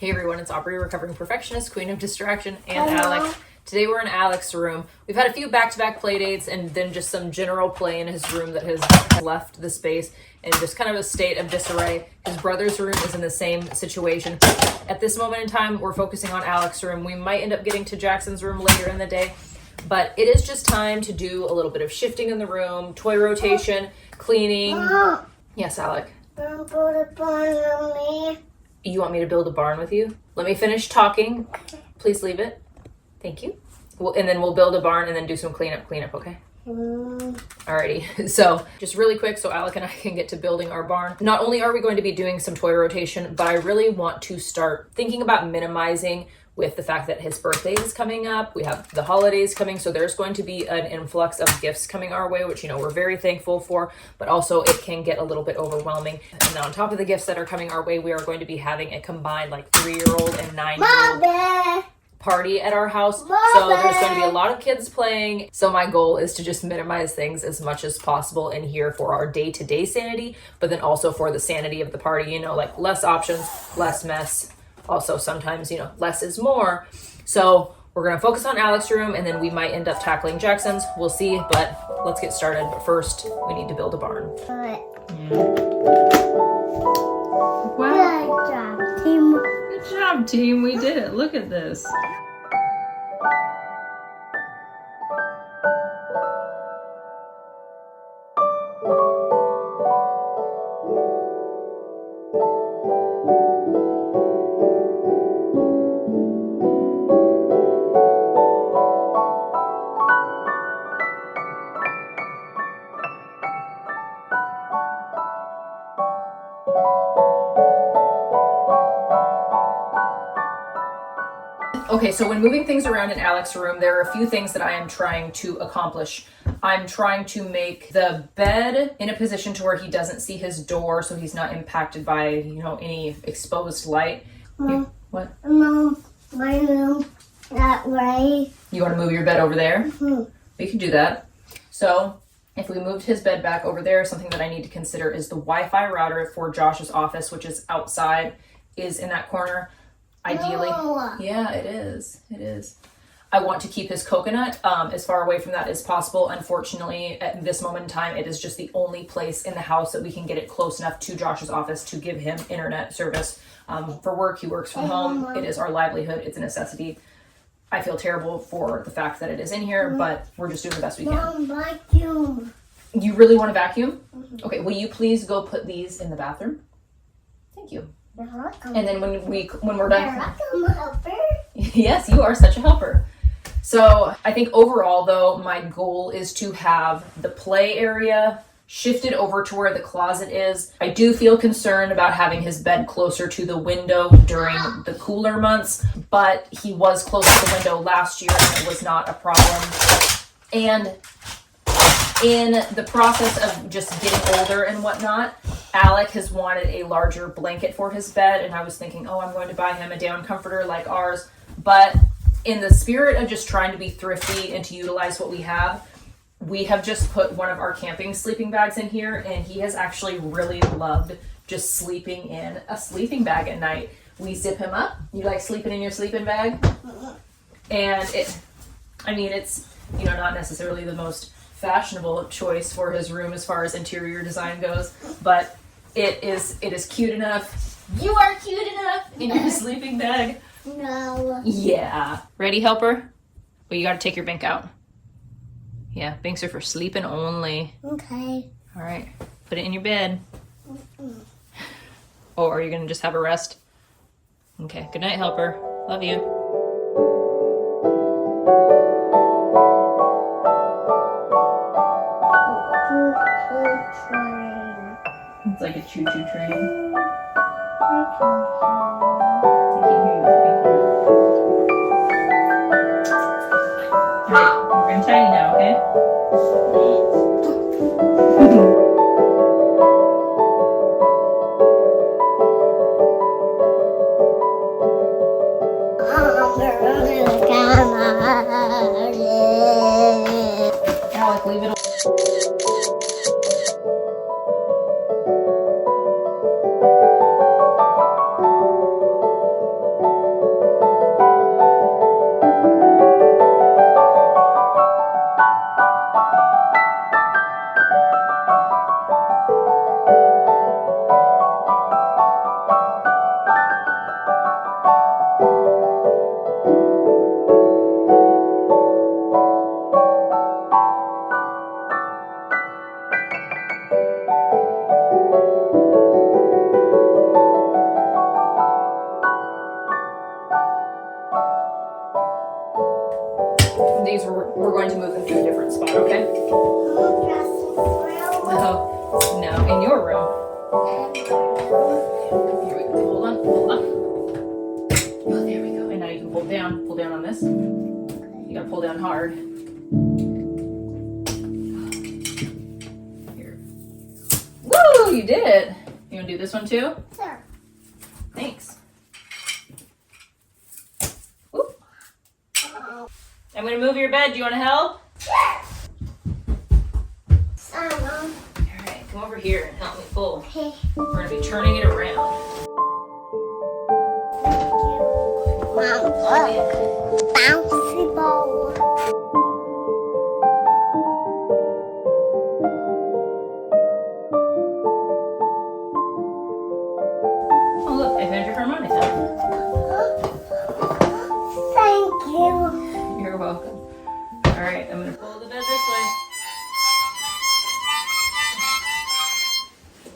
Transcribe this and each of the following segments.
Hey everyone, it's Aubrey, recovering perfectionist, queen of distraction, and Alec. Today we're in Alec's room. We've had a few back-to-back play dates and then just some general play in his room that has left the space in just kind of a state of disarray. His brother's room is in the same situation. At this moment in time, we're focusing on Alec's room. We might end up getting to Jackson's room later in the day, but it is just time to do a little bit of shifting in the room, toy rotation, cleaning. Yes, Alec? Don't put a barn on me. You want me to build a barn with you? Let me finish talking. Please leave it. Thank you. And then we'll build a barn and then do some cleanup, okay? Alrighty, so just really quick so Alec and I can get to building our barn. Not only are we going to be doing some toy rotation, but I really want to start thinking about minimizing with the fact that his birthday is coming up. We have the holidays coming, so there's going to be an influx of gifts coming our way, which, you know, we're very thankful for, but also it can get a little bit overwhelming. And then on top of the gifts that are coming our way, we are going to be having a combined like 3-year-old and 9-year-old party at our house. So there's going to be a lot of kids playing. So my goal is to just minimize things as much as possible in here for our day-to-day sanity, but then also for the sanity of the party, you know, like less options, less mess. Also, sometimes, you know, less is more. So we're going to focus on Alec's room and then we might end up tackling Jackson's. We'll see, but let's get started. But first, we need to build a barn. Wow. Good job, team. Good job, team. We did it. Look at this. Okay, so when moving things around in Alec's room, there are a few things that I am trying to accomplish. I'm trying to make the bed in a position to where he doesn't see his door, so he's not impacted by, you know, any exposed light. What? Mom, my room that way. You want to move your bed over there? Mm-hmm. We can do that. So if we moved his bed back over there, something that I need to consider is the Wi-Fi router for Josh's office, which is outside, is in that corner. Ideally, No. Yeah, it is. It is. I want to keep his coconut as far away from that as possible. Unfortunately, at this moment in time, it is just the only place in the house that we can get it close enough to Josh's office to give him internet service. For work, he works from home. It is our livelihood. It's a necessity. I feel terrible for the fact that it is in here, but we're just doing the best we can. Mom, vacuum. You really want to vacuum? Okay, will you please go put these in the bathroom? Thank you. And then when we're done, yes, you are such a helper. So I think overall, though, my goal is to have the play area shifted over to where the closet is. I do feel concerned about having his bed closer to the window during the cooler months, but he was close to the window last year and it was not a problem. And in the process of just getting older and whatnot, Alec has wanted a larger blanket for his bed, and I was thinking, oh, I'm going to buy him a down comforter like ours. But in the spirit of just trying to be thrifty and to utilize what we have just put one of our camping sleeping bags in here, and he has actually really loved just sleeping in a sleeping bag at night. We zip him up. You like sleeping in your sleeping bag? And it's, you know, not necessarily the most fashionable choice for his room as far as interior design goes, but it is cute enough. You are cute enough in your sleeping bag. No. Yeah. Ready, helper? Well, you got to take your Bink out. Yeah, Binks are for sleeping only. Okay. All right. Put it in your bed. Oh, are you going to just have a rest? Okay. Good night, helper. Love you. It's like a choo-choo train. Alright, we're gonna tidy now, okay? Alec, leave it alone. these we're going to move them to a different spot, okay? No, in your room. Here we go. Hold on. Oh, there we go. And now you can pull down on this. You gotta pull down hard. Here. Woo! You did it. You wanna do this one too? Sure. Thanks. Whoop. I'm gonna move your bed. Do you wanna help? Alright, come over here and help me pull. Okay. We're gonna be turning it around. Mom, look. Bouncy ball. Oh look, I found your harmonica. Thank you. You're welcome. Alright, I'm gonna pull the bed this way.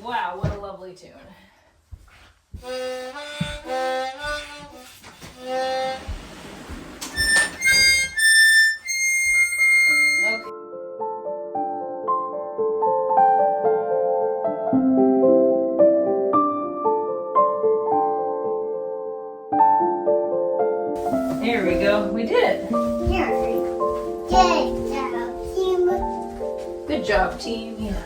Wow, what a lovely tune. Okay. There we go. We did it. Good job, team. Yeah.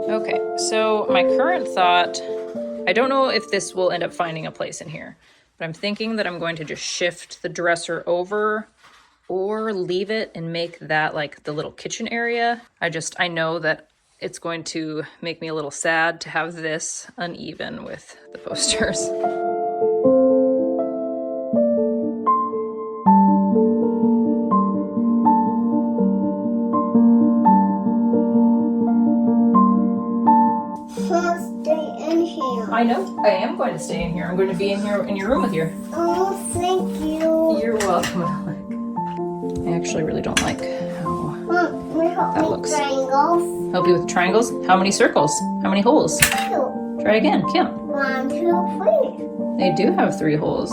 Okay, so my current thought, I don't know if this will end up finding a place in here, but I'm thinking that I'm going to just shift the dresser over or leave it and make that like the little kitchen area. I know that it's going to make me a little sad to have this uneven with the posters. I know. I am going to stay in here. I'm going to be in here in your room with you. Oh, thank you. You're welcome, Alec. I actually really don't like how Mom, can you help that me looks. triangles? Help you with triangles? How many circles? How many holes? 2. Try again. Count. 1, 2, 3. They do have 3 holes.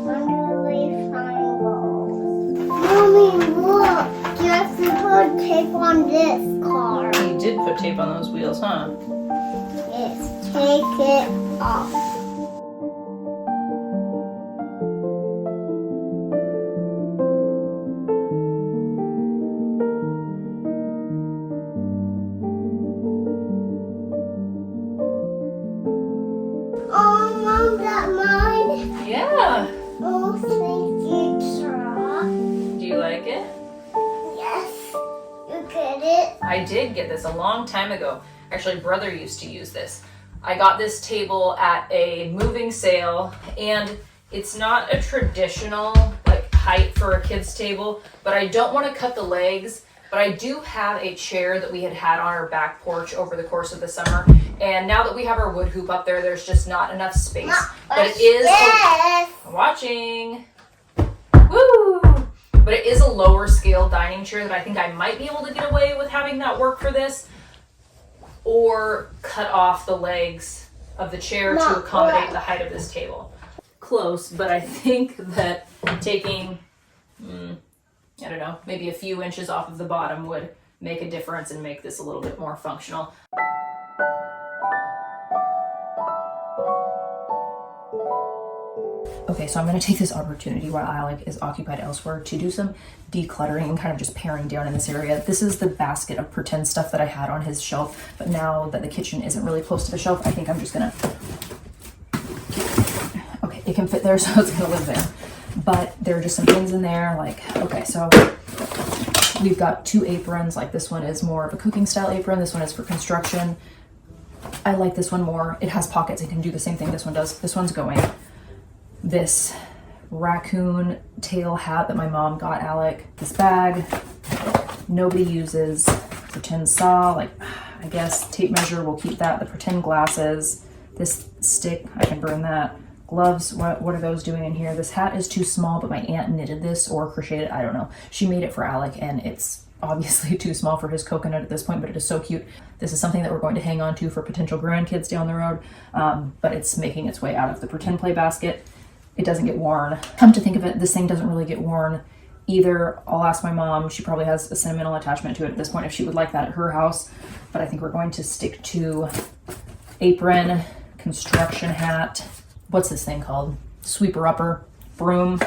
1, 2, 3 triangles. Mommy, look. You have to put tape on this car. You did put tape on those wheels, huh? Yes. Take it off. Oh, Mom, that mine? Yeah. Oh, thank you, Tara. Do you like it? Yes. You get it? I did get this a long time ago. Actually, brother used to use this. I got this table at a moving sale, and it's not a traditional like height for a kid's table, but I don't want to cut the legs. But I do have a chair that we had on our back porch over the course of the summer, and now that we have our wood hoop up there, there's just not enough space. But it is Yes. watching. Woo! But it is a lower scale dining chair that I think I might be able to get away with having that work for this, or cut off the legs of the chair to accommodate the height of this table. Close, but I think that taking, I don't know, maybe a few inches off of the bottom would make a difference and make this a little bit more functional. Okay, so I'm going to take this opportunity while Alec is occupied elsewhere to do some decluttering and kind of just paring down in this area. This is the basket of pretend stuff that I had on his shelf, but now that the kitchen isn't really close to the shelf, I think I'm just going to... Okay, it can fit there, so it's going to live there. But there are just some things in there, like, okay, so we've got 2 aprons. Like, this one is more of a cooking style apron. This one is for construction. I like this one more. It has pockets. It can do the same thing this one does. This one's going. this raccoon tail hat that my mom got Alec. This bag nobody uses. Pretend saw, like, I guess tape measure, we'll keep that. The pretend glasses. This stick, I can burn that. Gloves, what are those doing in here? This hat is too small, but my aunt knitted this or crocheted it, I don't know. She made it for Alec, and it's obviously too small for his coconut at this point, but it is so cute. This is something that we're going to hang on to for potential grandkids down the road, but it's making its way out of the pretend play basket. It doesn't get worn. Come to think of it, this thing doesn't really get worn either. I'll ask my mom. She probably has a sentimental attachment to it at this point if she would like that at her house, but I think we're going to stick to apron, construction hat. What's this thing called? Sweeper upper, broom.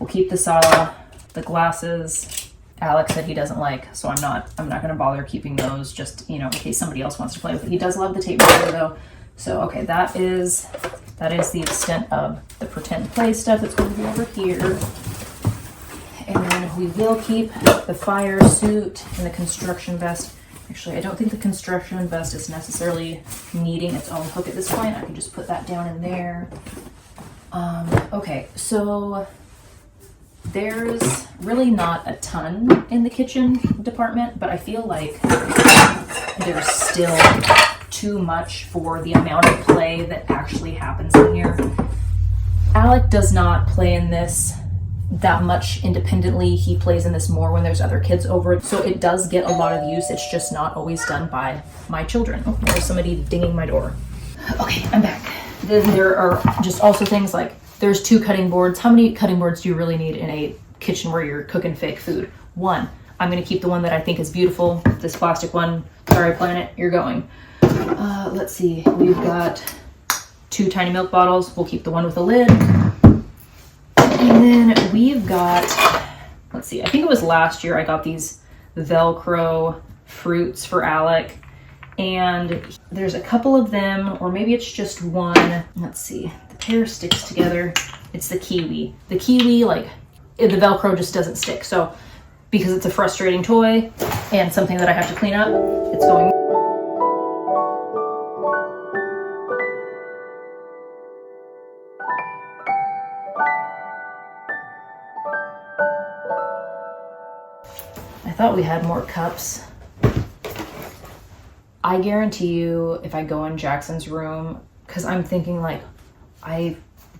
We'll keep the saw, the glasses. Alex said he doesn't like, so I'm not gonna bother keeping those, just, you know, in case somebody else wants to play with it. He does love the tape measure though. So okay, that is the extent of the pretend play stuff that's going to be over here. And then we will keep the fire suit and the construction vest. Actually, I don't think the construction vest is necessarily needing its own hook at this point. I can just put that down in there. Okay, so there's really not a ton in the kitchen department, but I feel like there's still too much for the amount of play that actually happens in here. Alec does not play in this that much independently. He plays in this more when there's other kids over. So it does get a lot of use. It's just not always done by my children. Oh, there's somebody dinging my door. Okay, I'm back. Then there are just also things like there's 2 cutting boards. How many cutting boards do you really need in a kitchen where you're cooking fake food? 1. I'm going to keep the one that I think is beautiful. This plastic one. Sorry, planet, you're going. Let's see. We've got 2 tiny milk bottles. We'll keep the one with the lid. And then we've got, let's see, I think it was last year I got these Velcro fruits for Alec. And there's a couple of them, or maybe it's just one. Let's see, the pair sticks together. It's the kiwi. The kiwi, like, the Velcro just doesn't stick. So because it's a frustrating toy and something that I have to clean up, it's going. I thought we had more cups. I guarantee you if I go in Jackson's room, because I'm thinking like, I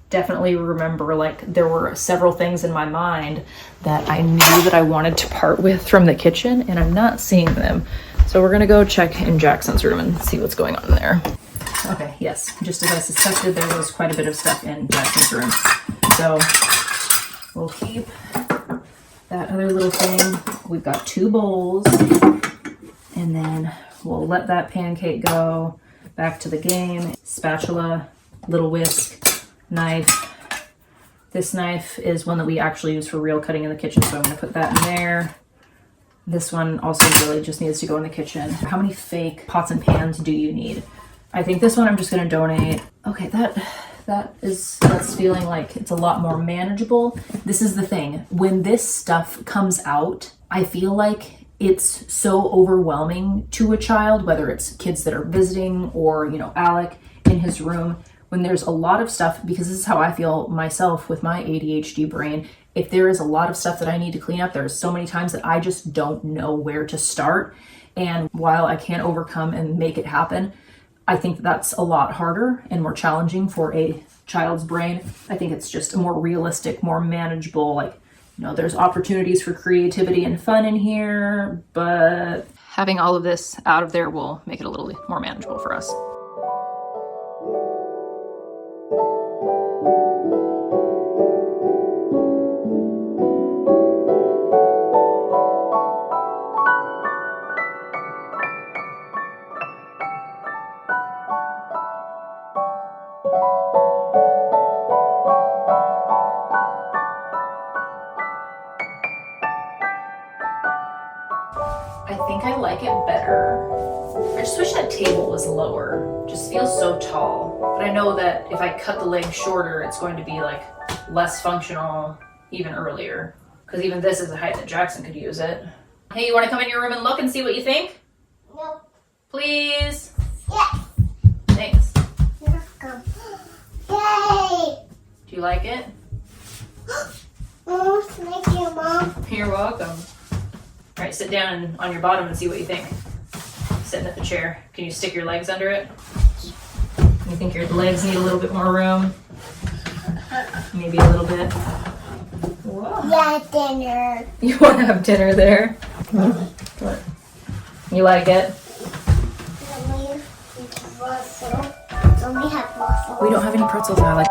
definitely remember like there were several things in my mind that I knew that I wanted to part with from the kitchen, and I'm not seeing them. So we're gonna go check in Jackson's room and see what's going on in there. Okay, yes, just as I suspected, there was quite a bit of stuff in Jackson's room. So we'll keep that other little thing. We've got 2 bowls, and then we'll let that pancake go. Back to the game. Spatula, little whisk, knife. This knife is one that we actually use for real cutting in the kitchen, so I'm going to put that in there. This one also really just needs to go in the kitchen. How many fake pots and pans do you need? I think this one I'm just going to donate. Okay, that's feeling like it's a lot more manageable. This is the thing. When this stuff comes out, I feel like it's so overwhelming to a child, whether it's kids that are visiting or, you know, Alec in his room, when there's a lot of stuff, because this is how I feel myself with my ADHD brain. If there is a lot of stuff that I need to clean up, there's so many times that I just don't know where to start. And while I can't overcome and make it happen, I think that's a lot harder and more challenging for a child's brain. I think it's just a more realistic, more manageable, like, you know, there's opportunities for creativity and fun in here, but having all of this out of there will make it a little more manageable for us. I think I like it better. I just wish that table was lower. It just feels so tall. But I know that if I cut the leg shorter, it's going to be like less functional even earlier. Because even this is a height that Jackson could use it. Hey, you want to come in your room and look and see what you think? No. Please? Yeah. Thanks. Let's go. Yay! You like it? Oh, thank you, Mom. You're welcome. All right, sit down on your bottom and see what you think. Sitting at the chair. Can you stick your legs under it? You think your legs need a little bit more room? Maybe a little bit. Whoa. Yeah, dinner. You want to have dinner there? What? You like it? We have waffles. We don't have any pretzels, Alex.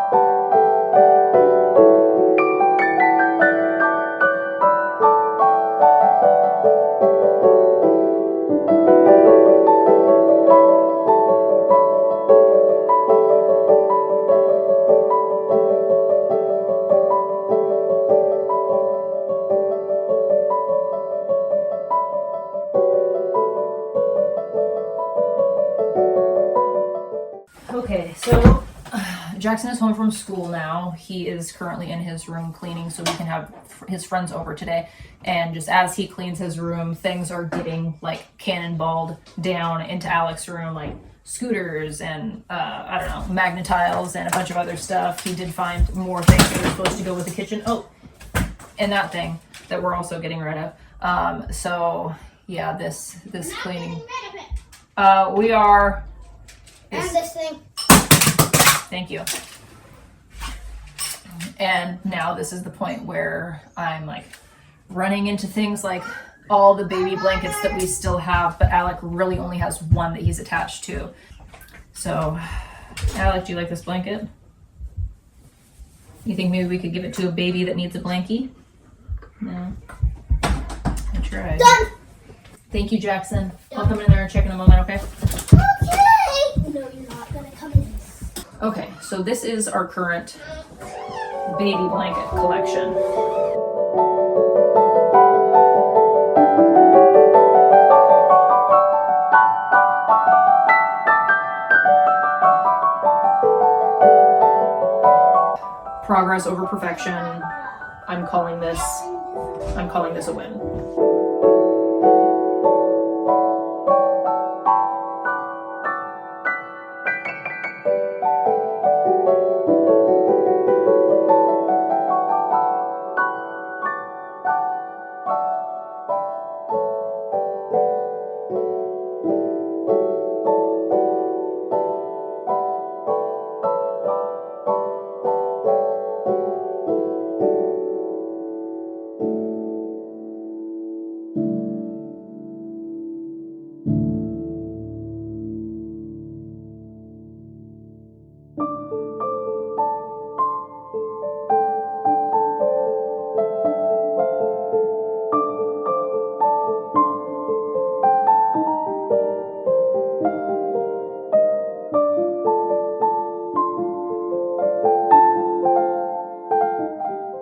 Okay, so Jackson is home from school now. He is currently in his room cleaning so we can have his friends over today. And just as he cleans his room, things are getting like cannonballed down into Alex's room, like scooters and I don't know, magnetiles and a bunch of other stuff. He did find more things that were supposed to go with the kitchen. Oh, and that thing that we're also getting rid of. So yeah, this cleaning. We are. And this thing. Thank you. And now this is the point where I'm like running into things like all the baby blankets that we still have, but Alec really only has one that he's attached to. So, Alec, do you like this blanket? You think maybe we could give it to a baby that needs a blankie? No. I tried. Done. Thank you, Jackson. I'll come in there and check in a moment, okay? Okay. No, you're not gonna come in. Okay, so this is our current baby blanket collection. Progress over perfection. I'm calling this a win.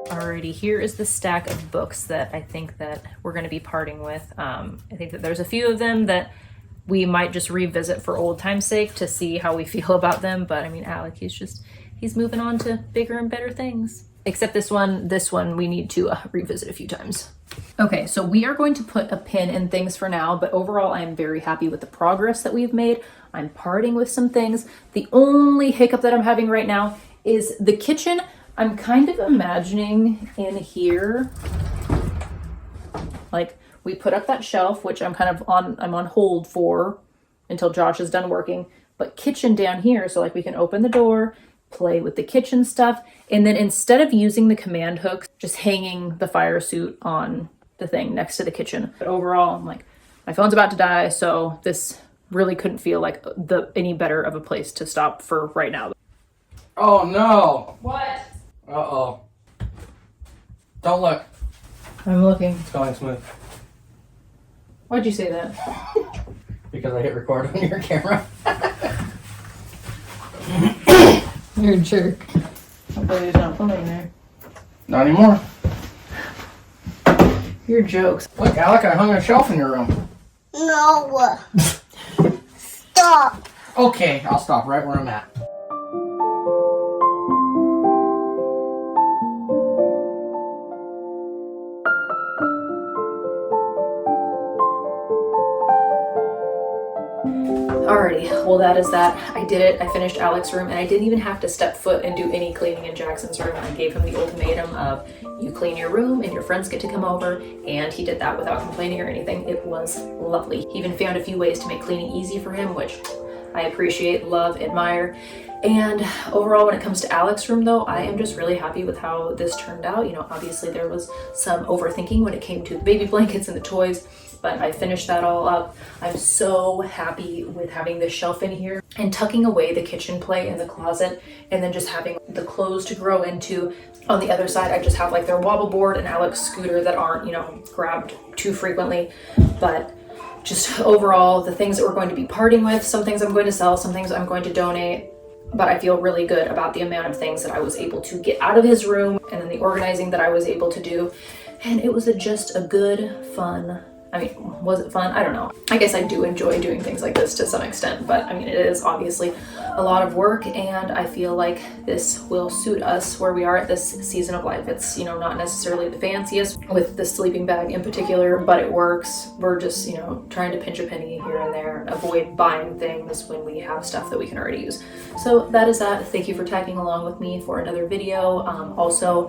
Alrighty, here is the stack of books that I think that we're going to be parting with. I think that there's a few of them that we might just revisit for old time's sake to see how we feel about them. But I mean, Alec, he's moving on to bigger and better things. Except this one we need to revisit a few times. Okay, so we are going to put a pin in things for now, but overall I am very happy with the progress that we've made. I'm parting with some things. The only hiccup that I'm having right now is the kitchen. I'm kind of imagining in here, like we put up that shelf, which I'm on hold for until Josh is done working, but kitchen down here. So like we can open the door, play with the kitchen stuff. And then instead of using the command hooks, just hanging the fire suit on the thing next to the kitchen. But overall, I'm like, my phone's about to die. So this really couldn't feel like any better of a place to stop for right now. Oh no! What? Uh-oh. Don't look. I'm looking. It's going smooth. Why'd you say that? Because I hit record on your camera. You're a jerk. Hopefully there's not phone in there. Not anymore. Your jokes. Look, Alec, I hung a shelf in your room. No. Stop. Okay, I'll stop right where I'm at. Alrighty, well, that is that. I did it. I finished Alex's room, and I didn't even have to step foot and do any cleaning in Jackson's room. I gave him the ultimatum of, you clean your room and your friends get to come over, and he did that without complaining or anything. It was lovely. He even found a few ways to make cleaning easy for him, which I appreciate, love, admire. And overall, when it comes to Alex's room though, I am just really happy with how this turned out. You know, obviously there was some overthinking when it came to the baby blankets and the toys, but I finished that all up. I'm so happy with having this shelf in here and tucking away the kitchen plate in the closet, and then just having the clothes to grow into. On the other side, I just have like their wobble board and Alex's scooter that aren't, you know, grabbed too frequently. But just overall, the things that we're going to be parting with, some things I'm going to sell, some things I'm going to donate. But I feel really good about the amount of things that I was able to get out of his room, and then the organizing that I was able to do. And it was just a good, fun, I mean, was it fun? I don't know. I guess I do enjoy doing things like this to some extent, but I mean, it is obviously a lot of work, and I feel like this will suit us where we are at this season of life. It's, you know, not necessarily the fanciest with the sleeping bag in particular, but it works. We're just, you know, trying to pinch a penny here and there and avoid buying things when we have stuff that we can already use. So that is that. Thank you for tagging along with me for another video. Also,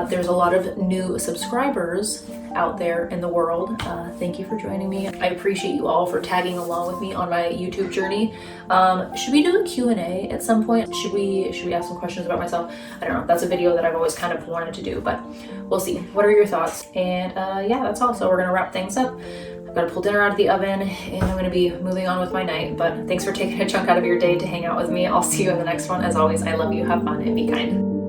there's a lot of new subscribers out there in the world. Thank you for joining me. I appreciate you all for tagging along with me on my YouTube journey. Should we do a Q&A at some point? Should we ask some questions about myself? I don't know. That's a video that I've always kind of wanted to do, but we'll see. What are your thoughts? And yeah, that's all. So we're gonna wrap things up. I've got to pull dinner out of the oven, and I'm going to be moving on with my night. But thanks for taking a chunk out of your day to hang out with me. I'll see you in the next one. As always, I love you. Have fun and be kind.